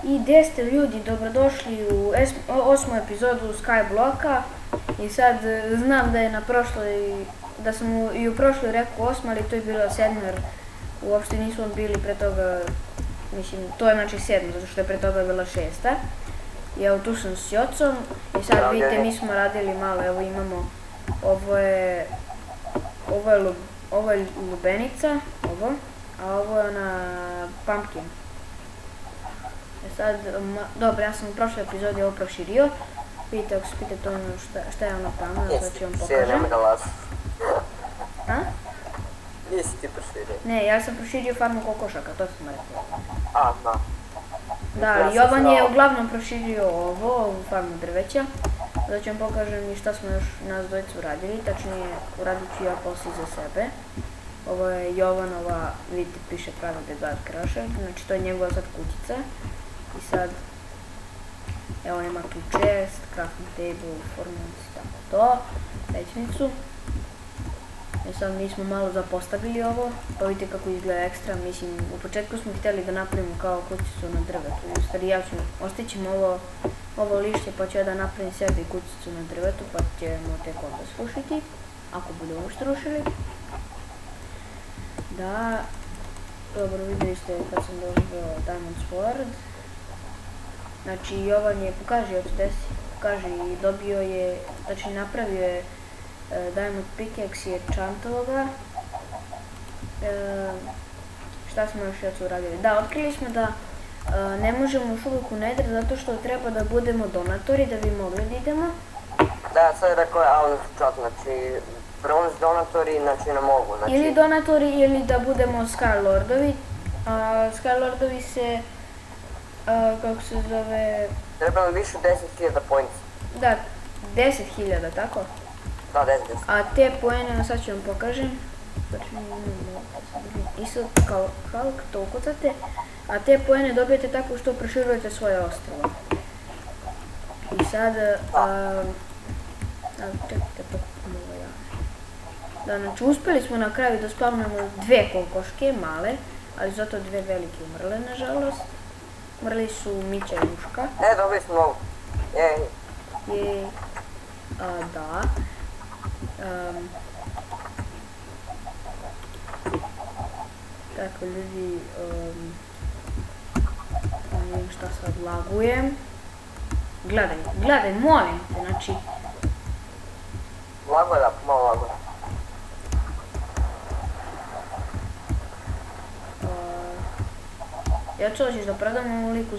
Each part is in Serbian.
I gdje ste ljudi, dobrodošli u 8. epizodu Skyblocka. I sad znam da je na prošloj, da sam i u prošloj rekao 8, ali to je bilo 7 jer uopšte nismo bili pre toga, mislim, to je znači 7, zato što je pre toga bila 6. I evo tu sam s Jocom i sad vidite mi smo radili malo, evo imamo, ovo je lubenica, a ovo je ona pumpkin. Sad, dobro, ja sam u prošloj epizodi ovo proširio. Vidite, ako se pitate ono šta je ono tamo, sad ću vam pokažem. A? Nisi ti proširio? Ne, ja sam proširio farmu kokošaka, to sam rekao. A, da. Da, Jovan je uglavnom proširio ovu farmu drveća. Sada ću vam pokažem i šta smo još nas dvojicu uradili, tačnije uradit ću ja poslije za sebe. Ovo je Jovanova, vidite, piše Private God Crusher, znači to je njegova sad kućica. I sad, evo ima tu chest, crafting table, formulaci, tako to, pećnicu. I sad mi smo malo zapostavili ovo, pa vidite kako izgleda ekstra, mislim, u početku smo htjeli da napravimo kao kućicu na drvetu. U stvari ja ću, ostaćemo ovo lišće pa ću ja da napravim sebi kućicu na drvetu pa ćemo tek onda srušiti, ako budemo uopšte rušili. Da, dobro, vidjeli ste kad sam doživio Diamond Sword. Znači Jovan je, pokaži od desi, pokaži i dobio je, znači napravio je Diamond Pickaxe i enchantovao ga. Šta smo još još uradili? Da, otkrili smo da ne možemo još uvijek u Nether zato što treba da budemo donatori da bi mogli da idemo. Da, sad je rekao je Alan Čot, znači bronze donatori, znači ne mogu. Znači... Ili donatori ili da budemo Skylordovi. Skylordovi se, kako se zove... Treba nam više 10.000 points. Da, 10.000, tako? Da, 10. A te poene, sad ću vam pokažem. Isto kao Hulk, to ukucate. A te poene dobijete tako što proširujete svoje ostrvo. I sad... čekajte, pa malo ja. Da, znači uspjeli smo na kraju da spavnemo 2 kokoške, male, ali zato 2 velike umrle, nažalost. Umrli su Mića i Muška. Dobili smo novu. Jej. Da. Tako ljudi, ne znam šta sad lagujem. Gledaj, molim te, znači... Lago je da, malo lago je. Ja ću hoćeš da predam u liku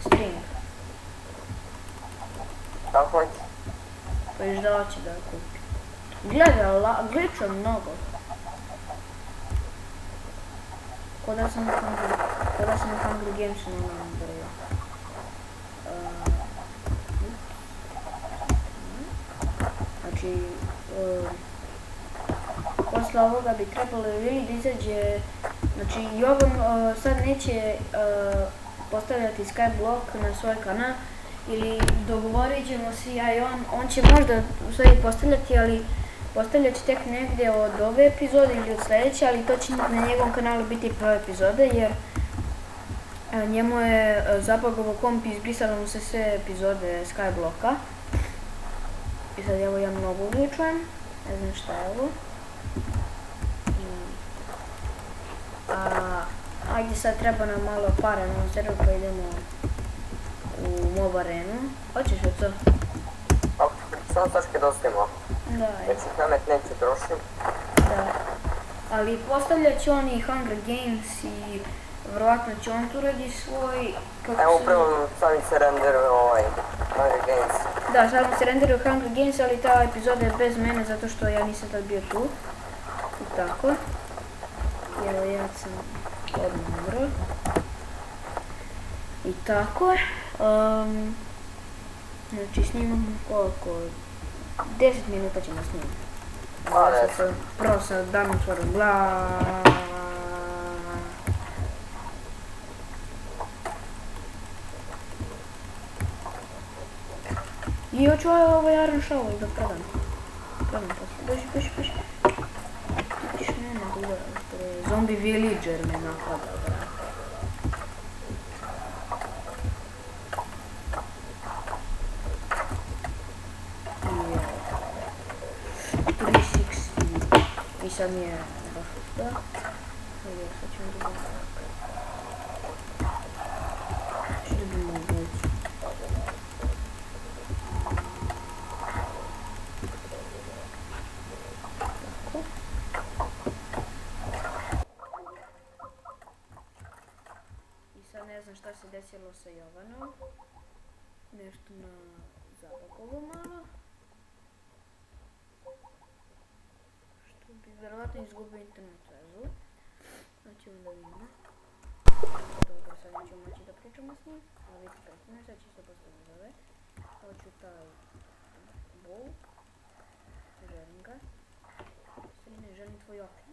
string. Kako hoće? Pa još da hoće da kupi. Gledaj, glitcha mnogo. Ko da sam u Hungry Gamesu na onom brju. Znači, posle ovoga bi trebalo ili da izađe, znači Jovan sad neće postavljati Skyblock na svoj kanal ili dogovorit ćemo se ja i on će možda u stvari postavljati, ali postavljat će tek negdje od ove epizode ili od sljedeće, ali to će na njegovom kanalu biti prva epizoda jer njemu je zabagovo komp i izbrisalo mu se sve epizode Skyblocka. I sad evo ja mnogo uključujem, ne znam šta je ovo. Ajde sad treba nam malo para na server pa idemo u mob arenu. Hoćeš od to? Samo točke dostavimo. Da. Već ih namet neće trošim. Da. Ali postavljat će on i Hunger Games i vjerovatno će on tu radi svoj... Evo upravo sami se renderuje Hunger Games. Da, sad se renderuje Hunger Games, ali ta epizoda je bez mene zato što ja nisam tad bio tu. I tako. Evo ja sam odmah umro. I tako. Znači snimamo koliko? 10 minuta ćemo snimati. Sad sam prvo sa Diamond Swordom, bla. I hoću ovaj Iron Shovel da predam. Predam poslije. Beži. Tiš mene gledaj, zombie villager me napada. sad mi je došlo da. Evo, sad ćemo da što bi moguće. Tako. I sad ne znam šta se desilo sa Jovanom. Nešto na zapakovo malo. Što bi verovatno izgubio internet vezu. Znači onda vidimo. Dobro, sad nećemo moći da pričamo s njim. Ali vidite 15, sad će se postaviti zove. Hoću taj bol. Želim ga. Srine, želim tvoj okret.